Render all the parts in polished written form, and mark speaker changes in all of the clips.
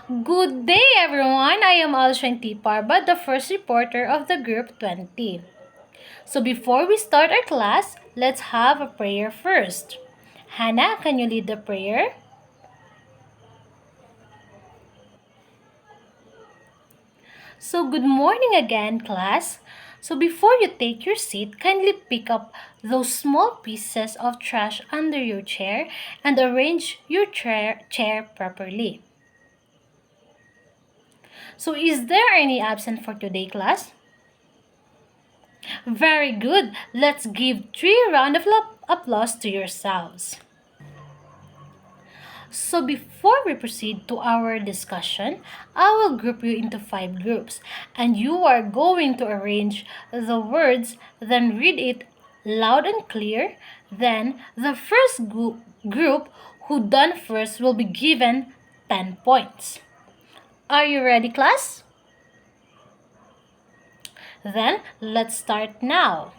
Speaker 1: Good day, everyone. I am Alshan T. Parba, the first reporter of the Group 20. So before we start our class, let's have a prayer first. Hannah, can you lead the prayer? So good morning again, class. So before you take your seat, kindly pick up those small pieces of trash under your chair and arrange your chair properly. So is there any absent for today, class? Very good. Let's give 3 rounds of applause to yourselves. So before we proceed to our discussion, I will group you into 5 groups and you are going to arrange the words, then read it loud and clear. Then the first group who done first will be given 10 points. Are you ready, class? Then let's start now.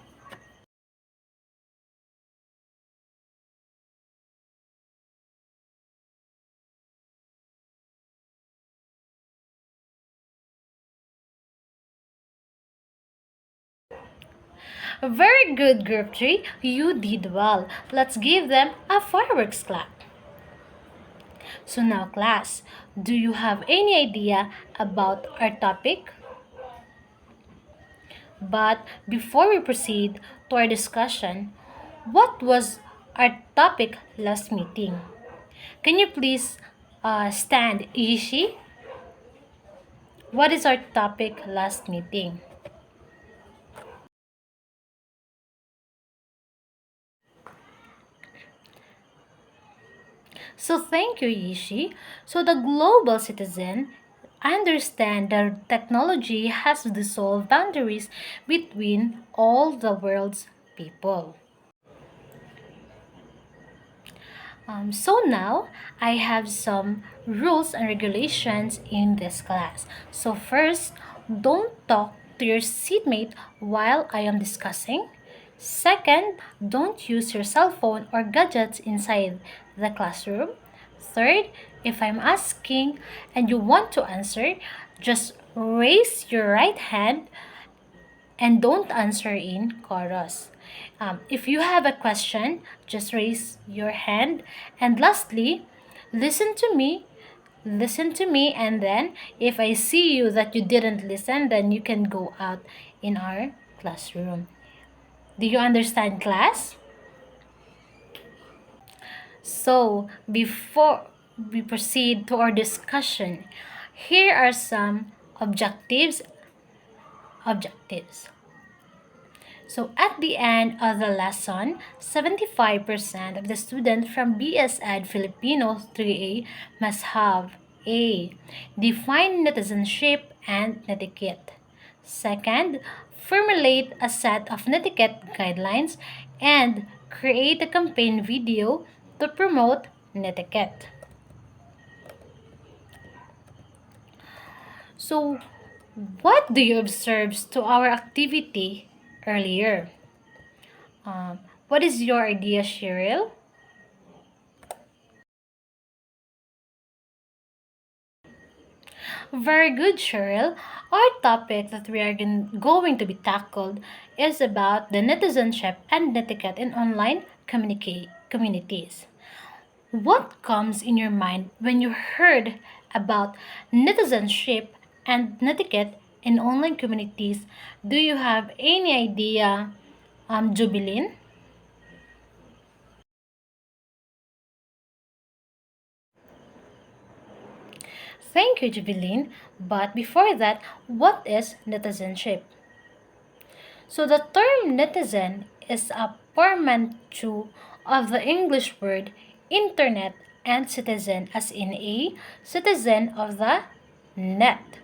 Speaker 1: Very good, Group 3. You did well. Let's give them a fireworks clap. So now, class, do you have any idea about our topic? But before we proceed to our discussion, what was our topic last meeting? Can you please stand, Ishi? What is our topic last meeting? So thank you, Yishi. So the global citizen understand that technology has dissolved boundaries between all the world's people. So now I have some rules and regulations in this class. So first, don't talk to your seatmate while I am discussing. Second, don't use your cell phone or gadgets inside the classroom. Third, if I'm asking and you want to answer, just raise your right hand and don't answer in chorus. If you have a question, just raise your hand. And lastly, listen to me. Listen to me, and then if I see you that you didn't listen, then you can go out in our classroom. Do you understand, class? So, before we proceed to our discussion, here are some objectives. Objectives. So at the end of the lesson, 75% of the students from BS Ed Filipino 3A must have A. Define netizenship and netiquette. Second, formulate a set of netiquette guidelines and create a campaign video to promote netiquette. So, what do you observe to our activity earlier? What is your idea, Cheryl? Very good, Cheryl. Our topic that we are going to be tackled is about the netizenship and etiquette in online communities. What comes in your mind when you heard about netizenship and etiquette in online communities? Do you have any idea, Jubilin? Thank you, Jubilin. But before that, what is netizenship? So the term netizen is a portmanteau of the English word internet and citizen, as in a citizen of the net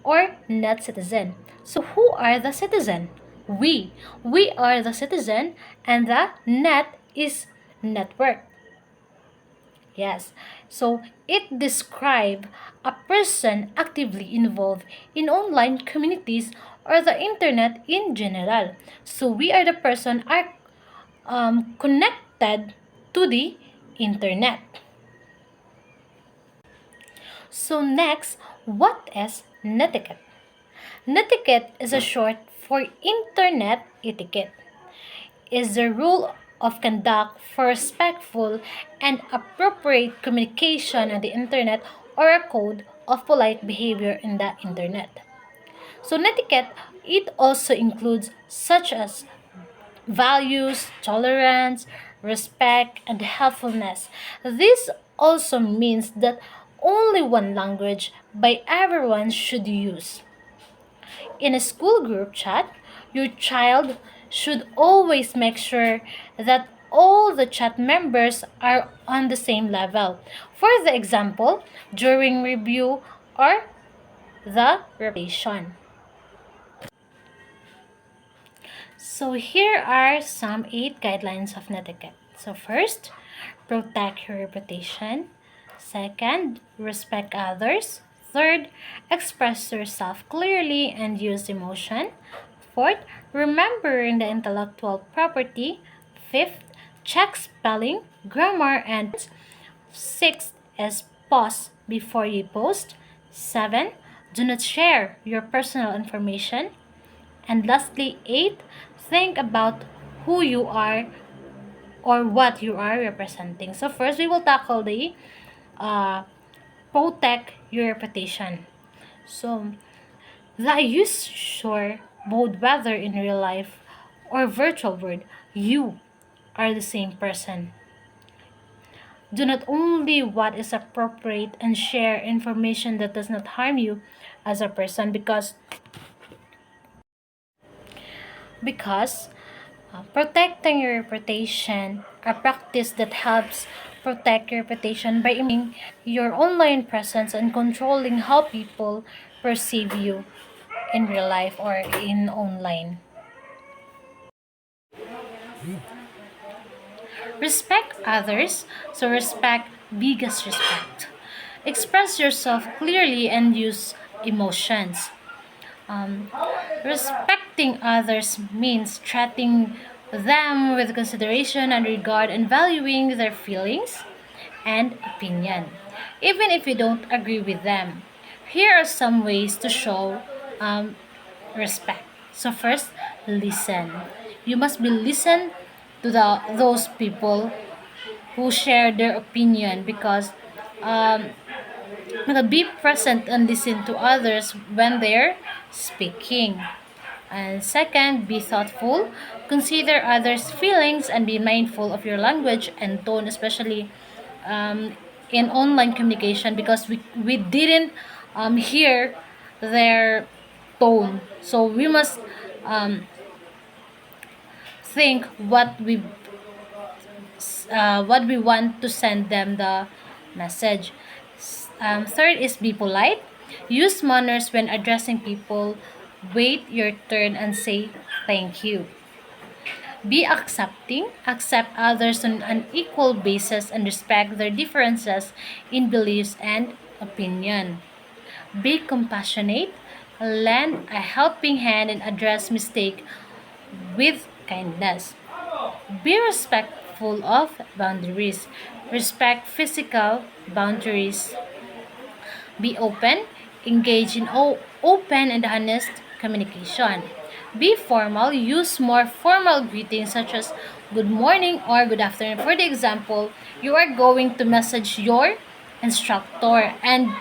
Speaker 1: or net citizen. So who are the citizen? We. We are the citizen and the net is network. Yes. So it describes a person actively involved in online communities or the internet in general. So we are the person are connected to the internet. So next, what is netiquette? Netiquette is a short for internet etiquette. Is the rule of conduct for respectful and appropriate communication on the internet or a code of polite behavior in the internet. So netiquette it also includes such as values, tolerance, respect, and helpfulness. This also means that only one language by everyone should use. In a school group chat, your child should always make sure that all the chat members are on the same level. For the example, during review or the revision. So here are some 8 guidelines of etiquette. So first, protect your reputation. Second, respect others. Third, express yourself clearly and use emotion. Fourth, remembering the intellectual property. Fifth, check spelling, grammar, and sixth is pause before you post. Seven, do not share your personal information. And lastly, 8, think about who you are or what you are representing. So first, we will tackle the uh, protect your reputation. So the I use sure both whether in real life or virtual world, you are the same person. Do not only what is appropriate and share information that does not harm you as a person because protecting your reputation, a practice that helps protect your reputation by improving your online presence and controlling how people perceive you in real life or in online. Respect others, so respect biggest respect. Express yourself clearly and use emotions. Um, Respecting others means treating them with consideration and regard and valuing their feelings and opinion, even if you don't agree with them. Here are some ways to show um, respect. So first, listen. You must be listen to those people who share their opinion because um, be present and listen to others when they're speaking. And second, be thoughtful. Consider others' feelings and be mindful of your language and tone, especially um, in online communication because we didn't hear their tone. So we must um, think what we want to send them the message. Third is be polite. Use manners when addressing people. Wait your turn and say thank you. Be accepting. Accept others on an equal basis and respect their differences in beliefs and opinion. Be compassionate. Lend a helping hand and address mistake with kindness. Be respectful of boundaries. Respect physical boundaries. Be open. Engage in open and honest communication. Be formal. Use more formal greetings such as good morning or good afternoon. For the example, you are going to message your instructor and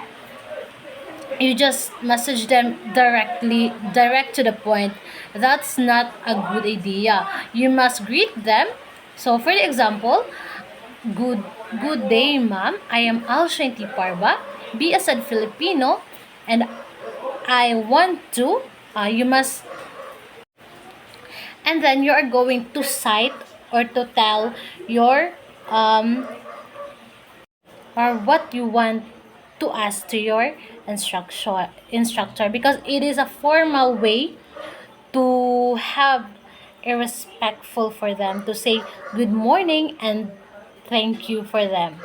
Speaker 1: you just message them directly, direct to the point. That's not a good idea. You must greet them. So for the example, good good day, ma'am. I am Alshain T. Parba, BSed Filipino, and I want to. You must, and then you are going to cite or to tell your um or what you want to ask to your instructor because it is a formal way to have a respectful for them to say good morning and thank you for them.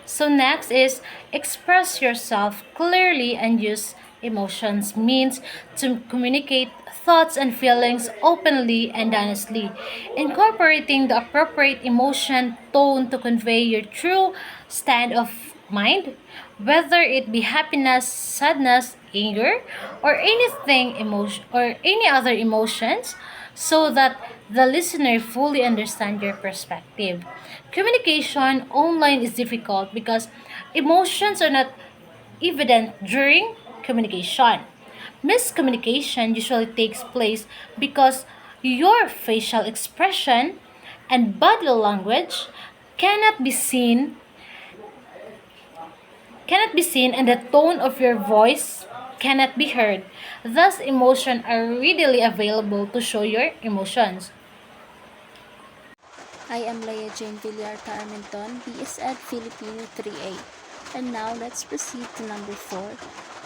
Speaker 1: So next is express yourself clearly and use emotions means to communicate thoughts and feelings openly and honestly, incorporating the appropriate emotion tone to convey your true stand of mind, whether it be happiness, sadness, anger, or anything emotion or any other emotions, so that the listener fully understands your perspective. Communication online is difficult because emotions are not evident during communication. Miscommunication usually takes place because your facial expression and body language cannot be seen cannot be seen and the tone of your voice cannot be heard. Thus emotions are readily available to show your emotions.
Speaker 2: I am Leia Jane Villarta Armenton, BSED Filipino 3A. And now let's proceed to number 4.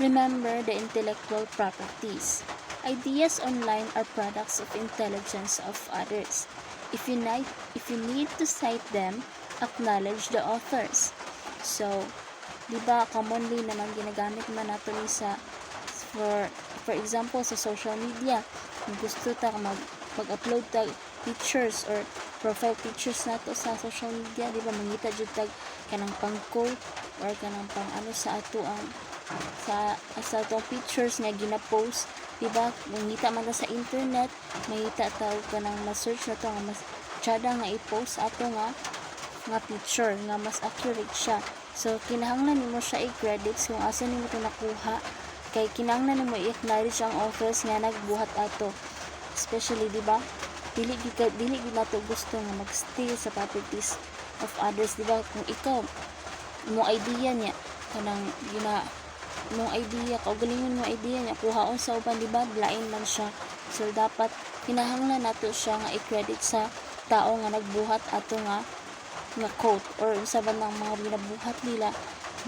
Speaker 2: Remember the intellectual properties. Ideas online are products of intelligence of others. If you need to cite them, acknowledge the authors. So, di ba commonly naman ginagamit man nato ni sa for example sa social media, kung gusto ta mag-upload ta pictures or profile pictures nato sa social media, di ba mangita jud tag kanang pang quote or kanang pang ano sa ato ang sa atong pictures nga gina-post, di ba mangita man ta sa internet, mangita ta og kanang ma-search na to nga mas tsada nga i-post ato nga picture nga mas accurate siya. So kinahanglan nimo siya i-credits kung asa nimo to nakuha, kay kinahanglan nimo i-acknowledge ang authors nga nagbuhat ato, especially di ba dili gid nato gusto nga mag-steal sa properties of others, di ba? Kung ikaw mo idea niya kanang mo idea ka galingon mo idea niya kuhaon sa uban, di ba lain man siya. So dapat kinahanglan nato siya nga i-credit sa tao nga nagbuhat ato nga quote or unsa ba nang mga ginabuhat nila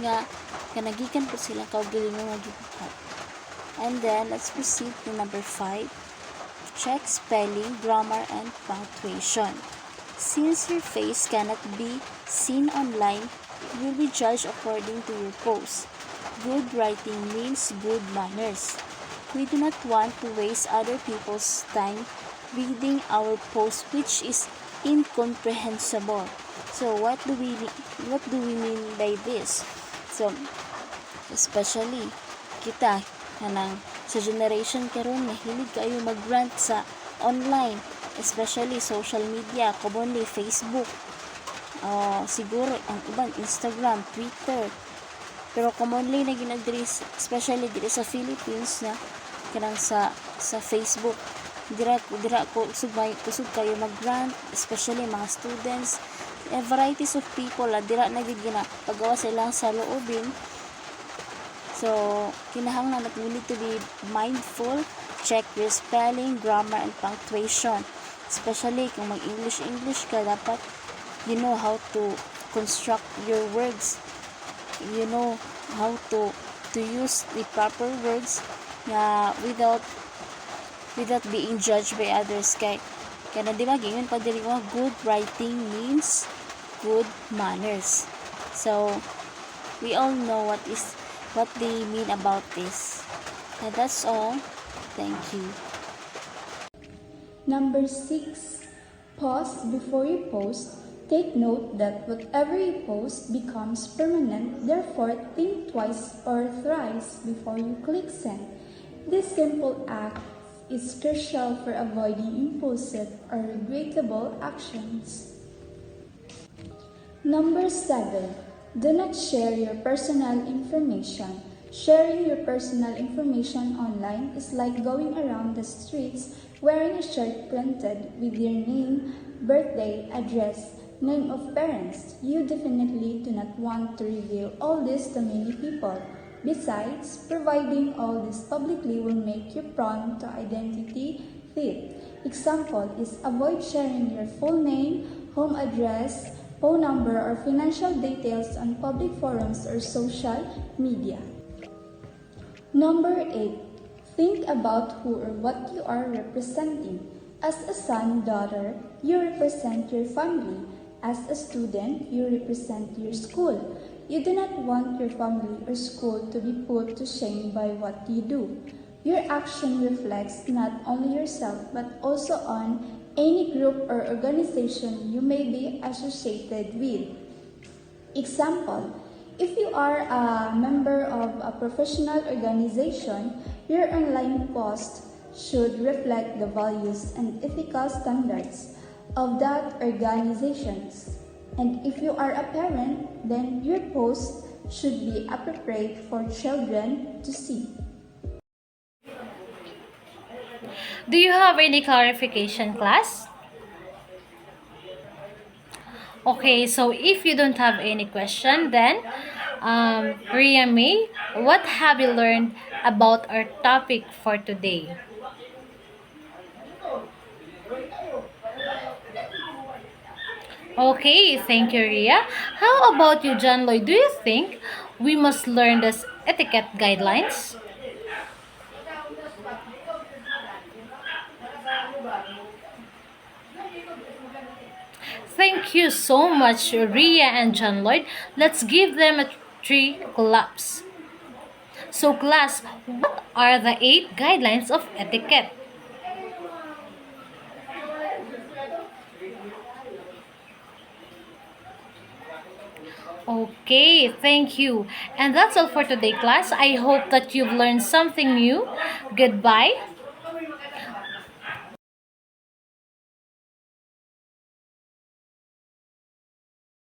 Speaker 2: nga kanagikan po sila kaugalingon nga gibuhat. And then let's proceed to number 5. Check spelling, grammar, and punctuation. Since your face cannot be seen online, you will be judged according to your post. Good writing means good manners. We do not want to waste other people's time reading our post which is incomprehensible. So what do we mean by this? So especially kita kanang sa generation karon mahilig kayo mag-rant sa online, especially social media, commonly Facebook, siguro ang iban Instagram, Twitter, pero commonly na ginadiri especially diri sa Philippines na kanang sa Facebook, dira ko kusog kayo mag-rant, especially mga students, varieties of people dira na gid gina pagawa sa ilang saloobin. So kinahanglan that we need to be mindful, check your spelling, grammar, and punctuation, especially kung mag-English ka, dapat you know how to construct your words, you know how to use the proper words nga without being judged by others. Kay kana di ba gingon pa diri ko good writing means good manners. So we all know what they mean about this. And that's all. Thank you.
Speaker 3: Number 6. Pause before you post. Take note that whatever you post becomes permanent, therefore think twice or thrice before you click send. This simple act is crucial for avoiding impulsive or regrettable actions. Number 7. Do not share your personal information. Sharing your personal information online is like going around the streets wearing a shirt printed with your name, birthday, address, name of parents. You definitely do not want to reveal all this to many people. Besides, providing all this publicly will make you prone to identity theft. Example is avoid sharing your full name, home address, phone number, or financial details on public forums or social media. Number 8. Think about who or what you are representing. As a son, daughter, you represent your family. As a student, you represent your school. You do not want your family or school to be put to shame by what you do. Your action reflects not only yourself but also on any group or organization you may be associated with. Example, if you are a member of a professional organization, your online post should reflect the values and ethical standards of that organization. And if you are a parent, then your post should be appropriate for children to see.
Speaker 1: Do you have any clarification, class? Okay, so if you don't have any question, then Ria May, what have you learned about our topic for today? Okay, thank you, Ria. How about you, John Lloyd? Do you think we must learn this etiquette guidelines? Thank you so much, Ria and John Lloyd. Let's give them a three claps. So, class, what are the 8 guidelines of etiquette? Okay, thank you. And that's all for today, class. I hope that you've learned something new. Goodbye.